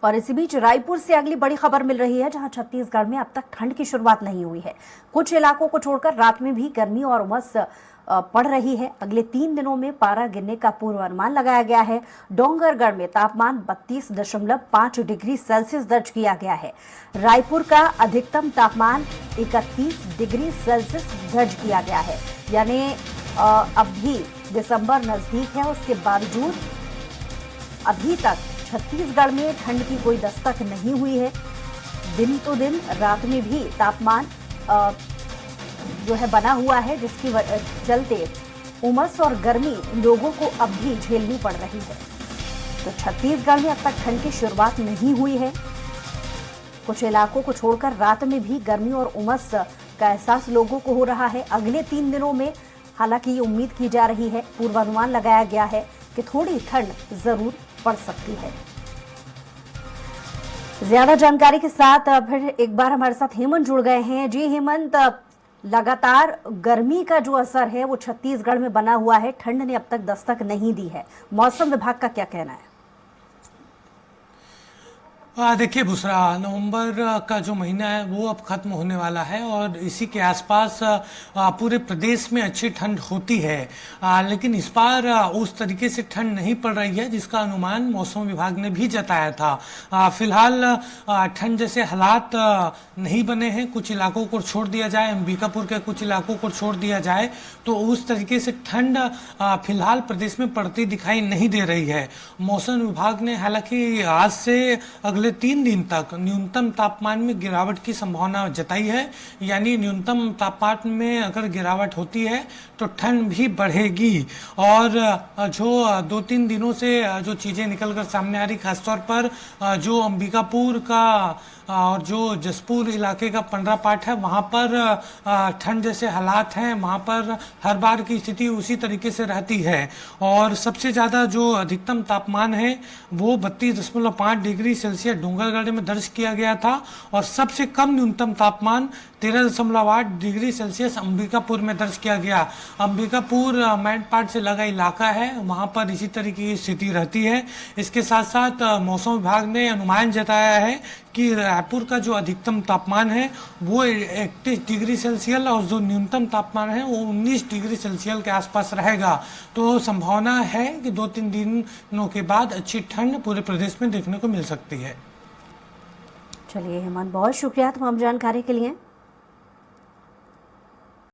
और इसी बीच रायपुर से अगली बड़ी खबर मिल रही है, जहां छत्तीसगढ़ में अब तक ठंड की शुरुआत नहीं हुई है। कुछ इलाकों को छोड़कर रात में भी गर्मी और उमस पड़ रही है। अगले 3 दिनों में पारा गिरने का पूर्वानुमान लगाया गया है। डोंगरगढ़ में तापमान 32.5 डिग्री सेल्सियस दर्ज किया गया है। रायपुर का अधिकतम तापमान 31 डिग्री सेल्सियस दर्ज किया गया है। यानी अब भी दिसंबर नजदीक है, उसके बावजूद अभी तक छत्तीसगढ़ में ठंड की कोई दस्तक नहीं हुई है। दिन तो दिन रात में भी तापमान जो है बना हुआ है, जिसकी चलते उमस और गर्मी लोगों को अब भी झेलनी पड़ रही है। तो छत्तीसगढ़ में अब तक ठंड की शुरुआत नहीं हुई है। कुछ इलाकों को छोड़कर रात में भी गर्मी और उमस का एहसास लोगों को हो रहा है। अगले 3 दिनों में हालांकि ये उम्मीद की जा रही है, पूर्वानुमान लगाया गया है कि थोड़ी ठंड जरूर पड़ सकती है। ज्यादा जानकारी के साथ फिर एक बार हमारे साथ हेमंत जुड़ गए हैं। जी हेमंत, लगातार गर्मी का जो असर है वो छत्तीसगढ़ में बना हुआ है, ठंड ने अब तक दस्तक नहीं दी है। मौसम विभाग का क्या कहना है? देखिए बुसरा, नवंबर का जो महीना है वो अब खत्म होने वाला है और इसी के आसपास पूरे प्रदेश में अच्छी ठंड होती है। लेकिन इस बार उस तरीके से ठंड नहीं पड़ रही है जिसका अनुमान मौसम विभाग ने भी जताया था। फिलहाल ठंड जैसे हालात नहीं बने हैं। कुछ इलाकों को छोड़ दिया जाए, अंबिकापुर के कुछ इलाकों को छोड़ दिया जाए तो उस तरीके से ठंड फिलहाल प्रदेश में पड़ती दिखाई नहीं दे रही है। मौसम विभाग ने हालांकि आज से अगले 3 दिन तक न्यूनतम तापमान में गिरावट की संभावना जताई है। यानी न्यूनतम तापमान में अगर गिरावट होती है तो ठंड भी बढ़ेगी। और जो 2-3 दिनों से जो चीज़ें निकलकर सामने आ रही, खासतौर पर जो अंबिकापुर का और जो जसपुर इलाके का पंडरा पाठ है, वहाँ पर ठंड जैसे हालात हैं, वहाँ पर हर बार की स्थिति उसी तरीके से रहती है। और सबसे ज़्यादा जो अधिकतम तापमान है वो 32.5 डिग्री सेल्सियस डोंगरगढ़ में दर्ज किया गया था और सबसे कम न्यूनतम तापमान 13.8 डिग्री सेल्सियस अंबिकापुर में दर्ज किया गया। अंबिकापुर मैनपाट से लगा इलाका है, वहाँ पर इसी तरीके की स्थिति रहती है। इसके साथ साथ मौसम विभाग ने अनुमान जताया है कि रायपुर का जो अधिकतम तापमान है वो 31 डिग्री सेल्सियस और जो न्यूनतम तापमान है वो 19 डिग्री सेल्सियस के आसपास रहेगा। तो संभावना है कि 2-3 दिनों के बाद अच्छी ठंड पूरे प्रदेश में देखने को मिल सकती है। चलिए हेमंत, बहुत शुक्रिया तमाम जानकारी के लिए।